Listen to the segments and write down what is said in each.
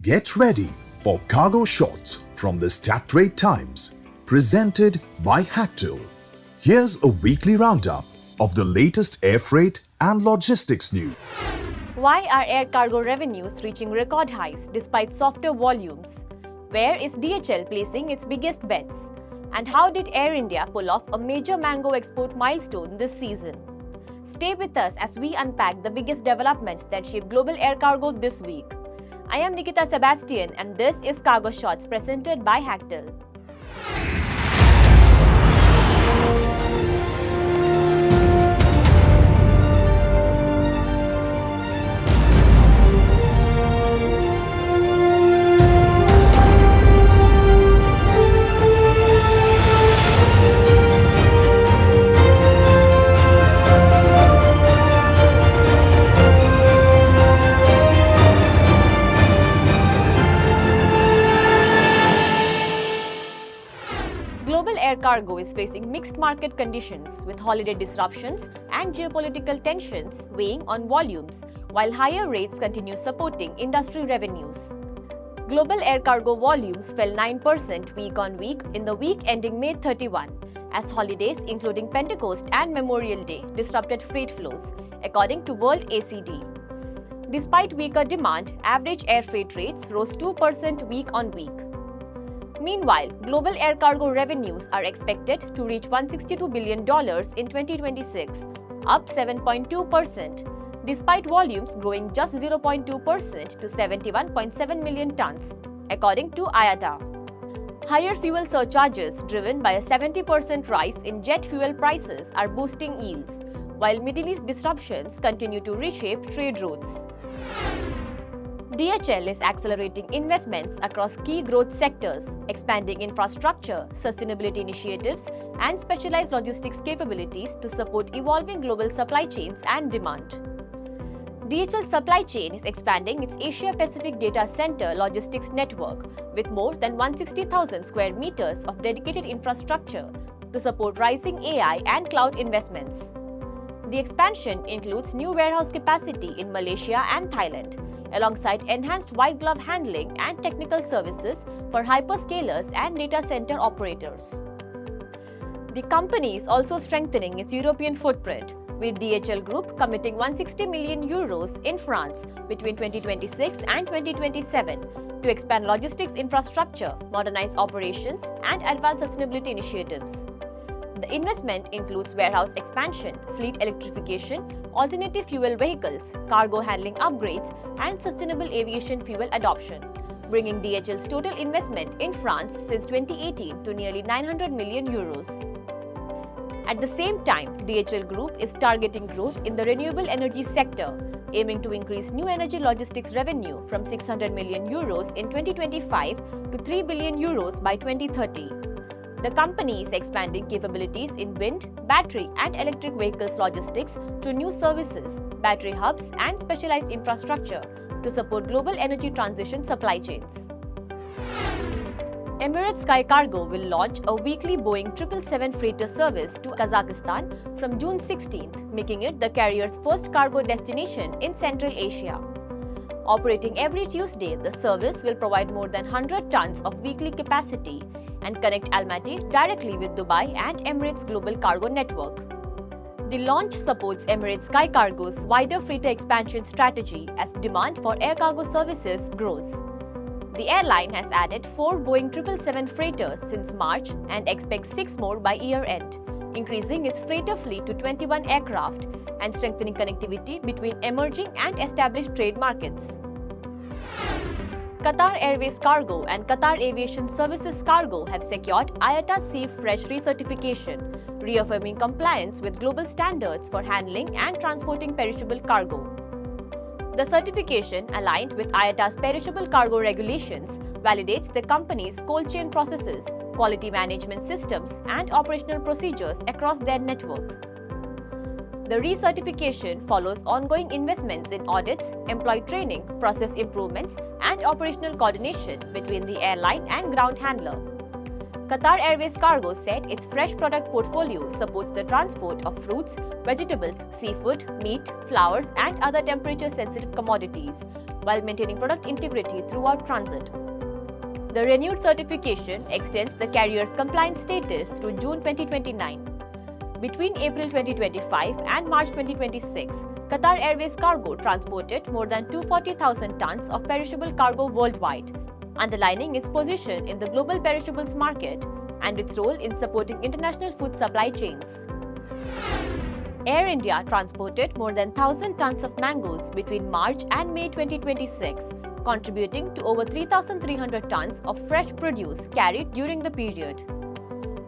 Get ready for cargo shots from the Strait Times, presented by HACTL. Here's a weekly roundup of the latest air freight and logistics news. Why are air cargo revenues reaching record highs despite softer volumes? Where is DHL placing its biggest bets? And how did Air India pull off a major mango export milestone this season? Stay with us as we unpack the biggest developments that shape global air cargo this week. I am Nikita Sebastian and this is Cargo Shots presented by HACTL. Global air cargo is facing mixed market conditions with holiday disruptions and geopolitical tensions weighing on volumes, while higher rates continue supporting industry revenues. Global air cargo volumes fell 9% week-on-week in the week ending May 31, as holidays including Pentecost and Memorial Day disrupted freight flows, according to World ACD. Despite weaker demand, average air freight rates rose 2% week-on-week. Meanwhile, global air cargo revenues are expected to reach $162 billion in 2026, up 7.2%, despite volumes growing just 0.2% to 71.7 million tons, according to IATA. Higher fuel surcharges driven by a 70% rise in jet fuel prices are boosting yields, while Middle East disruptions continue to reshape trade routes. DHL is accelerating investments across key growth sectors, expanding infrastructure, sustainability initiatives, and specialized logistics capabilities to support evolving global supply chains and demand. DHL Supply Chain is expanding its Asia-Pacific data center logistics network with more than 160,000 square meters of dedicated infrastructure to support rising AI and cloud investments. The expansion includes new warehouse capacity in Malaysia and Thailand, alongside enhanced white glove handling and technical services for hyperscalers and data center operators. The company is also strengthening its European footprint, with DHL Group committing €160 million in France between 2026 and 2027 to expand logistics infrastructure, modernize operations, and advance sustainability initiatives. The investment includes warehouse expansion, fleet electrification, alternative fuel vehicles, cargo handling upgrades, and sustainable aviation fuel adoption, bringing DHL's total investment in France since 2018 to nearly €900 million. At the same time, DHL Group is targeting growth in the renewable energy sector, aiming to increase new energy logistics revenue from €600 million in 2025 to €3 billion by 2030. The company is expanding capabilities in wind, battery, and electric vehicles logistics through new services, battery hubs, and specialized infrastructure to support global energy transition supply chains. Emirates Sky Cargo will launch a weekly Boeing 777 freighter service to Kazakhstan from June 16th, making it the carrier's first cargo destination in Central Asia. Operating every Tuesday, the service will provide more than 100 tons of weekly capacity and connect Almaty directly with Dubai and Emirates Global Cargo Network. The launch supports Emirates Sky Cargo's wider freighter expansion strategy as demand for air cargo services grows. The airline has added 4 Boeing 777 freighters since March and expects 6 more by year-end, increasing its freighter fleet to 21 aircraft and strengthening connectivity between emerging and established trade markets. Qatar Airways Cargo and Qatar Aviation Services Cargo have secured IATA Sea Fresh recertification, reaffirming compliance with global standards for handling and transporting perishable cargo. The certification, aligned with IATA's perishable cargo regulations, validates the company's cold chain processes, quality management systems, and operational procedures across their network. The recertification follows ongoing investments in audits, employee training, process improvements, and operational coordination between the airline and ground handler. Qatar Airways Cargo said its fresh product portfolio supports the transport of fruits, vegetables, seafood, meat, flowers, and other temperature-sensitive commodities, while maintaining product integrity throughout transit. The renewed certification extends the carrier's compliance status through June 2029. Between April 2025 and March 2026, Qatar Airways Cargo transported more than 240,000 tons of perishable cargo worldwide, underlining its position in the global perishables market and its role in supporting international food supply chains. Air India transported more than 1,000 tons of mangoes between March and May 2026, contributing to over 3,300 tons of fresh produce carried during the period.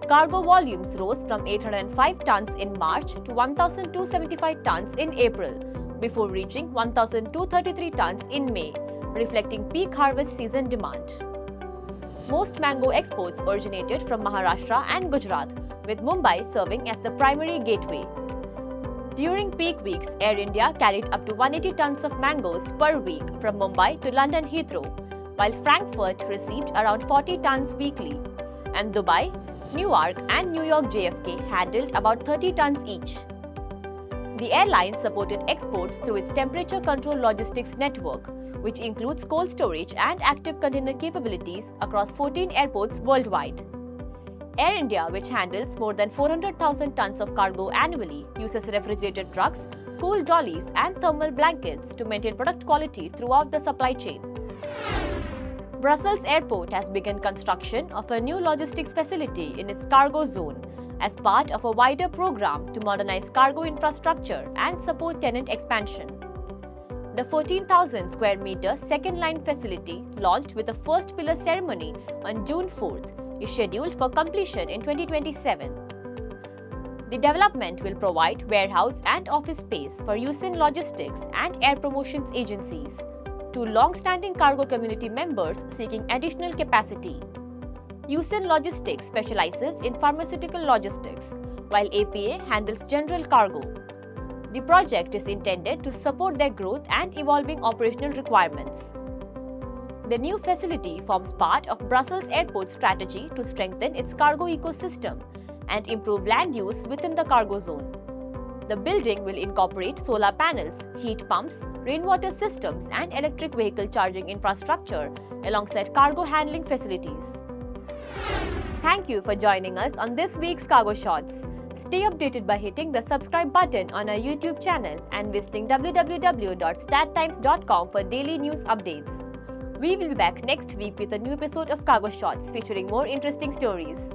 Cargo volumes rose from 805 tons in March to 1,275 tons in April, before reaching 1,233 tons in May, reflecting peak harvest season demand. Most mango exports originated from Maharashtra and Gujarat, with Mumbai serving as the primary gateway. During peak weeks, Air India carried up to 180 tons of mangoes per week from Mumbai to London Heathrow, while Frankfurt received around 40 tons weekly, and Dubai, Newark, and New York JFK handled about 30 tons each. The airline supported exports through its temperature-controlled logistics network, which includes cold storage and active container capabilities across 14 airports worldwide. Air India, which handles more than 400,000 tons of cargo annually, uses refrigerated trucks, cool dollies, and thermal blankets to maintain product quality throughout the supply chain. Brussels Airport has begun construction of a new logistics facility in its cargo zone as part of a wider program to modernize cargo infrastructure and support tenant expansion. The 14,000 square meter second line facility, launched with a first pillar ceremony on June 4th, is scheduled for completion in 2027. The development will provide warehouse and office space for Usain Logistics and Air Promotions agencies, two long-standing cargo community members seeking additional capacity. Usain Logistics specializes in pharmaceutical logistics, while APA handles general cargo. The project is intended to support their growth and evolving operational requirements. The new facility forms part of Brussels Airport's strategy to strengthen its cargo ecosystem and improve land use within the cargo zone. The building will incorporate solar panels, heat pumps, rainwater systems, and electric vehicle charging infrastructure alongside cargo handling facilities. Thank you for joining us on this week's Cargo Shots. Stay updated by hitting the subscribe button on our YouTube channel and visiting www.stattimes.com for daily news updates. We will be back next week with a new episode of Cargo Shots featuring more interesting stories.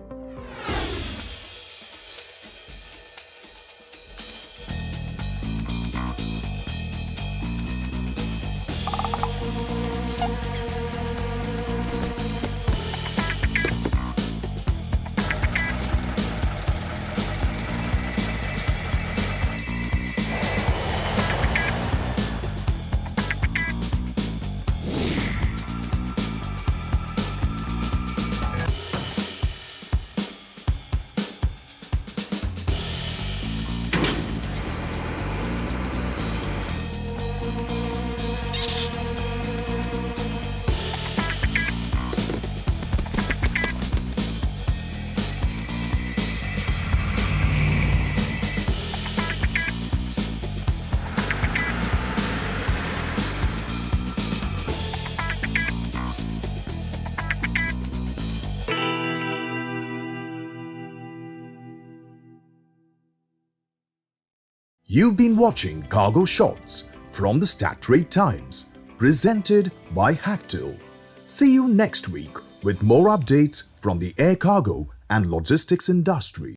You've been watching Cargo Shots from the Stattrade Times, presented by HACTL. See you next week with more updates from the air cargo and logistics industry.